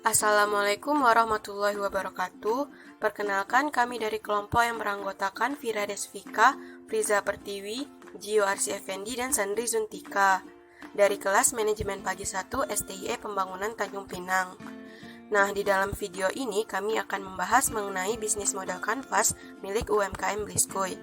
Assalamualaikum warahmatullahi wabarakatuh. Perkenalkan, kami dari kelompok yang beranggotakan Vira Desvika, Priza Pertiwi, Gio Arsi Effendi, dan Sandri Zuntika dari kelas Manajemen Pagi 1 STIE Pembangunan Tanjung Pinang. Nah, di dalam video ini kami akan membahas mengenai bisnis model kanvas milik UMKM Bliskoy.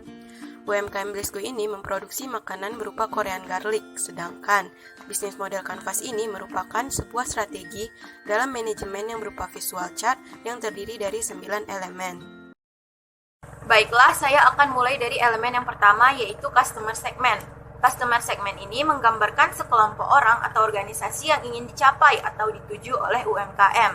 UMKM Bliskoy ini memproduksi makanan berupa Korean garlic, sedangkan bisnis model kanvas ini merupakan sebuah strategi dalam manajemen yang berupa visual chart yang terdiri dari 9 elemen. Baiklah, saya akan mulai dari elemen yang pertama, yaitu customer segment. Customer segment ini menggambarkan sekelompok orang atau organisasi yang ingin dicapai atau dituju oleh UMKM.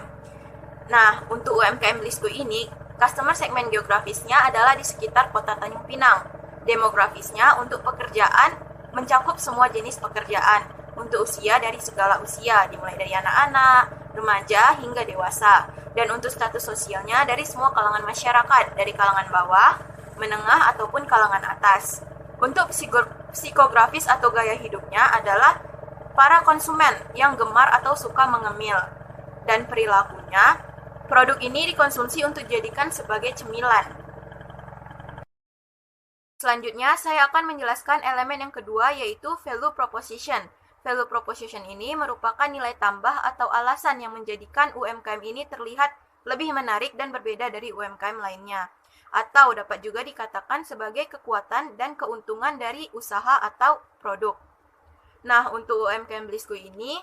Nah, untuk UMKM Bliskoy ini, customer segment geografisnya adalah di sekitar kota Tanjung Pinang. Demografisnya untuk pekerjaan mencakup semua jenis pekerjaan, untuk usia dari segala usia, dimulai dari anak-anak, remaja hingga dewasa. Dan untuk status sosialnya dari semua kalangan masyarakat, dari kalangan bawah, menengah ataupun kalangan atas. Untuk psikografis atau gaya hidupnya adalah para konsumen yang gemar atau suka mengemil. Dan perilakunya, produk ini dikonsumsi untuk dijadikan sebagai cemilan. Selanjutnya, saya akan menjelaskan elemen yang kedua, yaitu value proposition. Value proposition ini merupakan nilai tambah atau alasan yang menjadikan UMKM ini terlihat lebih menarik dan berbeda dari UMKM lainnya. Atau dapat juga dikatakan sebagai kekuatan dan keuntungan dari usaha atau produk. Nah, untuk UMKM Bliskoy ini,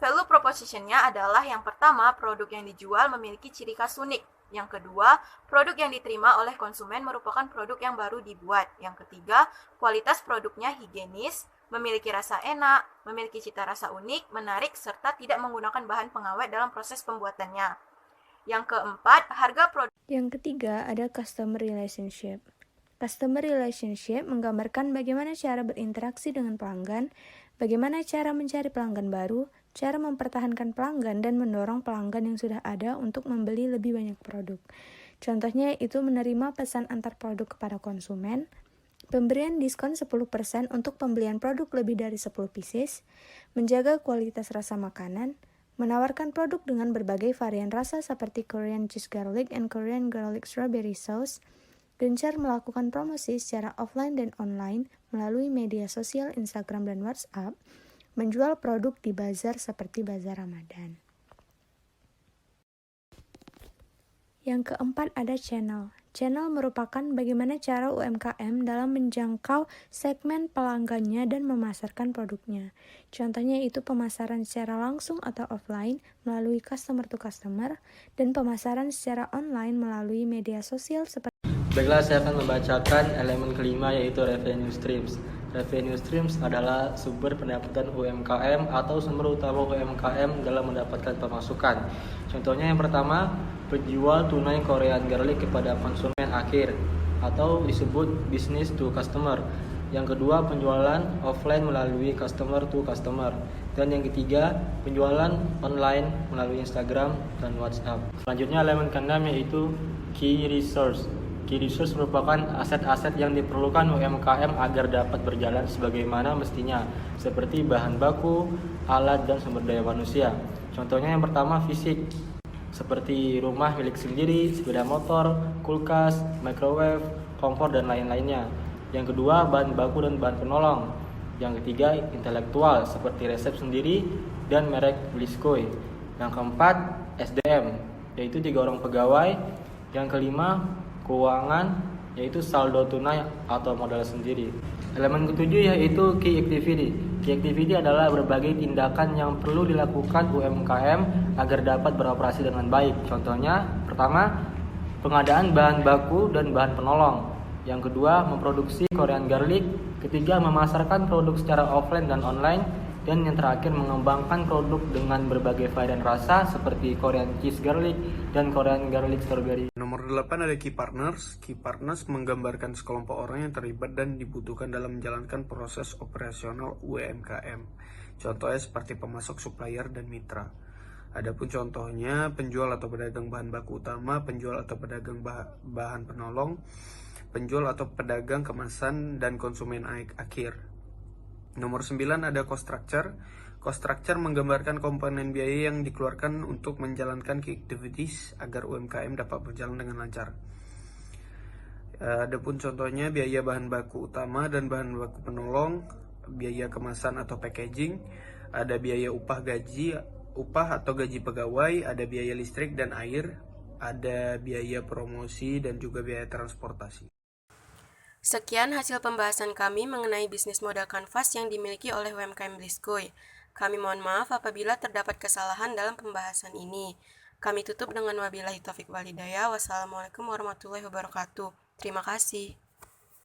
value proposition-nya adalah yang pertama, produk yang dijual memiliki ciri khas unik. Yang kedua, produk yang diterima oleh konsumen merupakan produk yang baru dibuat. Yang ketiga, kualitas produknya higienis, memiliki rasa enak, memiliki cita rasa unik, menarik, serta tidak menggunakan bahan pengawet dalam proses pembuatannya. Yang keempat, harga produk. Yang ketiga, ada customer relationship. Customer relationship menggambarkan bagaimana cara berinteraksi dengan pelanggan, bagaimana cara mencari pelanggan baru, cara mempertahankan pelanggan, dan mendorong pelanggan yang sudah ada untuk membeli lebih banyak produk. Contohnya itu menerima pesan antar produk kepada konsumen, pemberian diskon 10% untuk pembelian produk lebih dari 10 pieces, menjaga kualitas rasa makanan, menawarkan produk dengan berbagai varian rasa seperti Korean cheese garlic and Korean garlic strawberry sauce, gencar melakukan promosi secara offline dan online melalui media sosial Instagram dan WhatsApp, menjual produk di bazar seperti bazar Ramadan. Yang keempat ada channel. Channel merupakan bagaimana cara UMKM dalam menjangkau segmen pelanggannya dan memasarkan produknya. Contohnya itu pemasaran secara langsung atau offline melalui customer to customer dan pemasaran secara online melalui media sosial seperti. Baiklah, saya akan membacakan elemen kelima, yaitu revenue streams. Revenue streams adalah sumber pendapatan UMKM atau sumber utama UMKM dalam mendapatkan pemasukan. Contohnya yang pertama, penjual tunai Korean garlic kepada konsumen akhir atau disebut business to customer. Yang kedua, penjualan offline melalui customer to customer. Dan yang ketiga, penjualan online melalui Instagram dan WhatsApp. Selanjutnya elemen keenam, yaitu key resource. Key resource merupakan aset-aset yang diperlukan UMKM agar dapat berjalan sebagaimana mestinya, seperti bahan baku, alat, dan sumber daya manusia. Contohnya yang pertama, fisik, seperti rumah milik sendiri, sepeda motor, kulkas, microwave, kompor, dan lain-lainnya. Yang kedua, bahan baku dan bahan penolong. Yang ketiga, intelektual, seperti resep sendiri dan merek Bliskoy. Yang keempat, SDM, yaitu 3 orang pegawai. Yang kelima, keuangan, yaitu saldo tunai atau modal sendiri. Elemen ketujuh yaitu key activity. Key activity adalah berbagai tindakan yang perlu dilakukan UMKM agar dapat beroperasi dengan baik. Contohnya, pertama, pengadaan bahan baku dan bahan penolong. Yang kedua, memproduksi Korean garlic. Ketiga, memasarkan produk secara offline dan online. Dan yang terakhir, mengembangkan produk dengan berbagai varian rasa seperti Korean cheese garlic dan Korean garlic strawberry. Nomor 8 ada key partners. Key partners menggambarkan sekelompok orang yang terlibat dan dibutuhkan dalam menjalankan proses operasional UMKM. Contohnya seperti pemasok, supplier, dan mitra. Adapun contohnya, penjual atau pedagang bahan baku utama, penjual atau pedagang bahan penolong, penjual atau pedagang kemasan, dan konsumen akhir. Nomor 9 ada cost structure. Cost structure menggambarkan komponen biaya yang dikeluarkan untuk menjalankan key activities agar UMKM dapat berjalan dengan lancar. Adapun contohnya biaya bahan baku utama dan bahan baku penolong, biaya kemasan atau packaging, ada biaya upah atau gaji pegawai, ada biaya listrik dan air, ada biaya promosi dan juga biaya transportasi. Sekian hasil pembahasan kami mengenai bisnis modal kanvas yang dimiliki oleh UMKM Bliskoy. Kami mohon maaf apabila terdapat kesalahan dalam pembahasan ini. Kami tutup dengan wabillahi taufik walhidayah. Wassalamualaikum warahmatullahi wabarakatuh. Terima kasih.